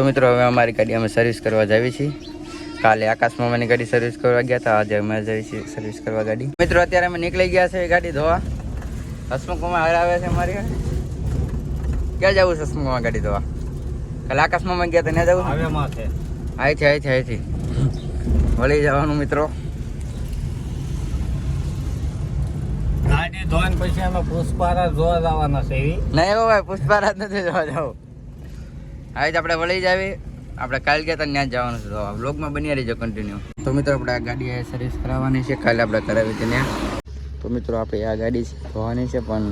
તો મિત્રો હવે અમારી ગાડી અમે સર્વિસ કરવા જાવી છીએ. કાલે આકાશ મામાની ગાડી સર્વિસ કરવા ગયા હતા, આજે અમે જઈએ છીએ સર્વિસ કરવા ગાડી. મિત્રો અત્યારે અમે નીકળી ગયા છે ગાડી ધોવા. હસમુખ મામા હરાવે છે અમારી ગાડી. ક્યાં જવું છે હસમુખ મામા ગાડી ધોવા? કાલે આકાશ મામા ગયા હતા ત્યાં જવું છે? અહીંથી વળી જવાનું મિત્રો. ગાડી ધોઈને પછી અમે પુષ્પારાજ જોવા જવાના છે. નહીં હો ભાઈ, પુષ્પારાજ નથી જોવા જવું. આજે આપણે વળી જાવી. આપણે કાલે ગયા હતા ત્યાં જવાનું છે. તો બ્લોગમાં બની રહીજો કન્ટિન્યુ. તો મિત્રો આપણે આ ગાડી સર્વિસ કરાવવાની છે, કાલે આપણે કરાવી હતી ત્યાં. તો મિત્રો આપણે આ ગાડી ધોવાની છે, પણ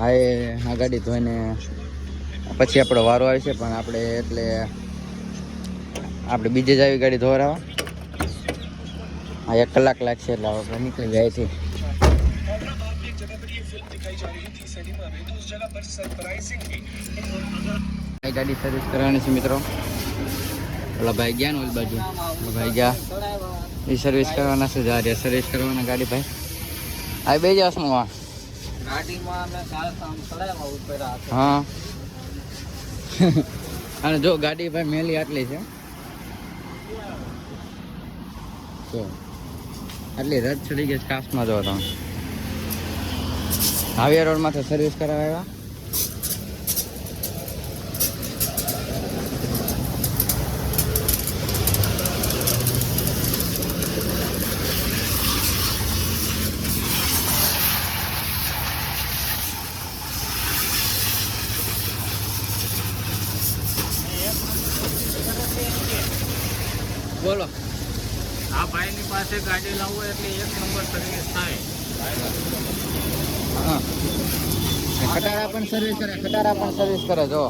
આ ગાડી ધોઈને પછી આપણો વારો આવે છે. પણ આપણે એટલે આપણે બીજે જ આવી ગાડી ધોરાવા. 1 કલાક લાગશે એટલે આપણે નીકળી જાય છે. ગાડી સર્વિસ કરવાની છે મિત્રો. ઓલા ભાઈ ગયા ને ઓલી બાજુ, ભાઈ ગયા એ સર્વિસ કરવાના છે. જા રહ્યા સર્વિસ કરવાના ગાડી ભાઈ. આ બે જશ માં હા. અને જો ગાડી ભાઈ મેલી આટલી છે, જો આટલી રદ ચડી ગઈ કાસમાં. જો તમે હાવિયા રોડ માંથી સર્વિસ કરાવ્યા. બોલો. આ ભાઈની પાસે ગાડી લાવવું એટલે 1 નંબર સર્વિસ થાય. હા, ખટારા પણ સર્વિસ કરે જો.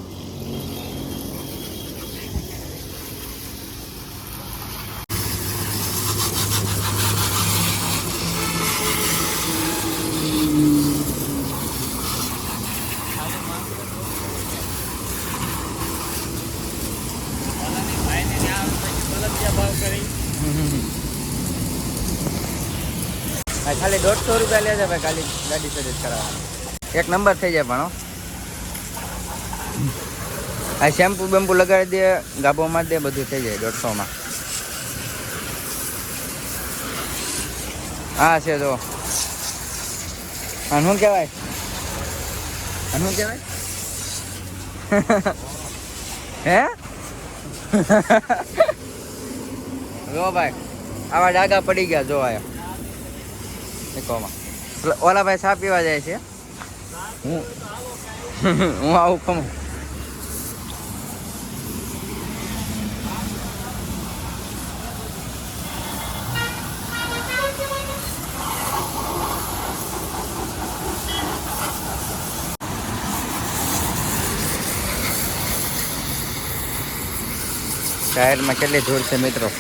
ખાલી 150 રૂપિયા લે છે ભાઈ ખાલી ગાડી સર્વિસ કરાવવાની. 1 નંબર થઈ જાય. પણ આ શેમ્પુ બેમ્પુ લગાડી દે, ગાભો મારી દે, બધું થઈ જાય 150 માં. હા છે જો. શું કહેવાય? હે જો ભાઈ આવા ડાઘા પડી ગયા જો. આયા ઓલા ભાઈ ચા પીવા જાય છે. હું આવું કમ. ટાયરમાં કેટલી ધૂળ છે મિત્રો.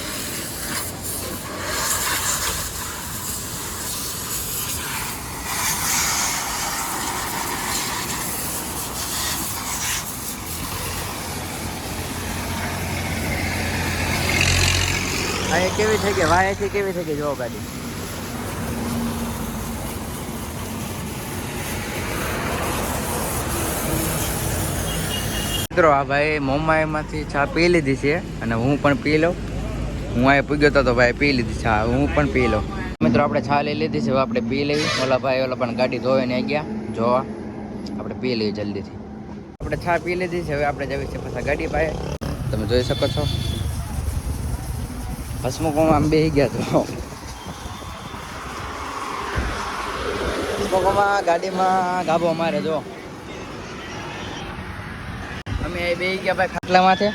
અહીંયા કેવી થઈ ગઈ, વાયાથી કેવી થઈ ગઈ જો ગાડી. મિત્રો આ ભાઈ મોમાઈમાંથી ચા પી લીધી છે અને હું પણ પી લઉં. હું અહીંયા પૂગ્યો હતો તો ભાઈ પી લીધી ચા, હું પણ પી લઉં. મિત્રો આપણે ચા લઈ લીધી છે, આપણે પી લેવી. ઓલા પણ ગાડી ધોઈને ગયા જોવા. આપણે પી લેવી જલ્દીથી. આપણે ચા પી લીધી છે, હવે આપણે જવી છે પાછા ગાડી પાસે. તમે જોઈ શકો છો હસમુખમાં આમ બેસી ગયા તો. હસમુખમાં ગાડીમાં ગાભો મારે જો. અમે બેસી ગયા ભાઈ ખાટલા માથે.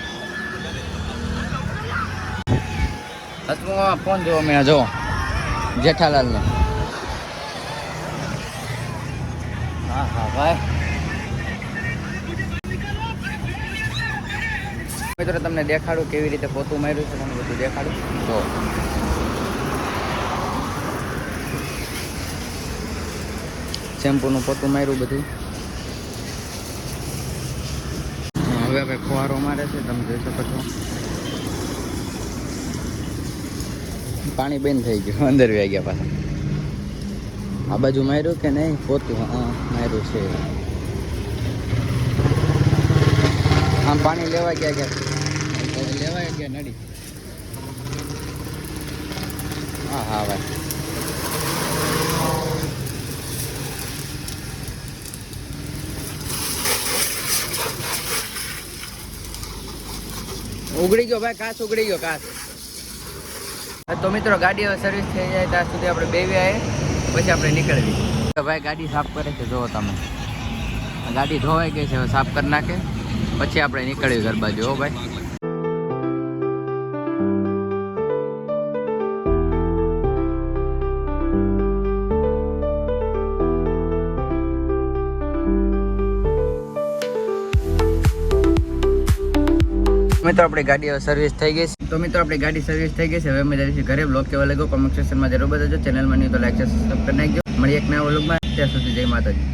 હસમુખમાં ફોન જોવો મેં જો જેઠાલાલ નો. હા ભાઈ મિત્રો તમને દેખાડું કેવી રીતે પોતું માર્યું છે. તમને બધું દેખાડું તો શેમ્પૂનું પોતું માર્યું બધું. હવે ભાઈ ફુવારો મારે છે, તમે જોઈ શકો છો. પાણી બંધ થઈ ગયું, અંદર વ્યા ગયા પાછા. આ બાજુ માર્યું કે નહીં પોતું? હા માર્યું છે. આમ પાણી લેવા ગયા ગયા લેવાય ગયા નડી. હા હા ભાઈ ઉગડી ગયો ભાઈ, કાચ ઉગડી ગયો કાચ. તો મિત્રો ગાડી હવે સર્વિસ થઈ જાય ત્યાં સુધી આપણે બેવી આવે પછી આપણે નીકળવી. તો ભાઈ ગાડી સાફ કરે છે, જુઓ તમે. ગાડી ધોવાઈ ગઈ છે, હવે સાફ કરી નાખે પછી આપણે નીકળવી ઘર બાજુ. હો ભાઈ મિત્રો આપણી ગાડી હવે સર્વિસ થઈ ગઈ છે. તો મિત્રો આપણી ગાડી સર્વિસ થઈ ગઈ છે. હવે અમે જઈશું ઘરે. બ્લોગ કેવા લાગ્યો કોમેન્ટ સેક્શનમાં જરૂર બતાવજો. ચેનલમાં નહીં તો લાઈક સબસ્ક્રાઈબ કરી નાખજો. મળી એક નવા વ્લોગમાં. ત્યાં સુધી જય માતાજી.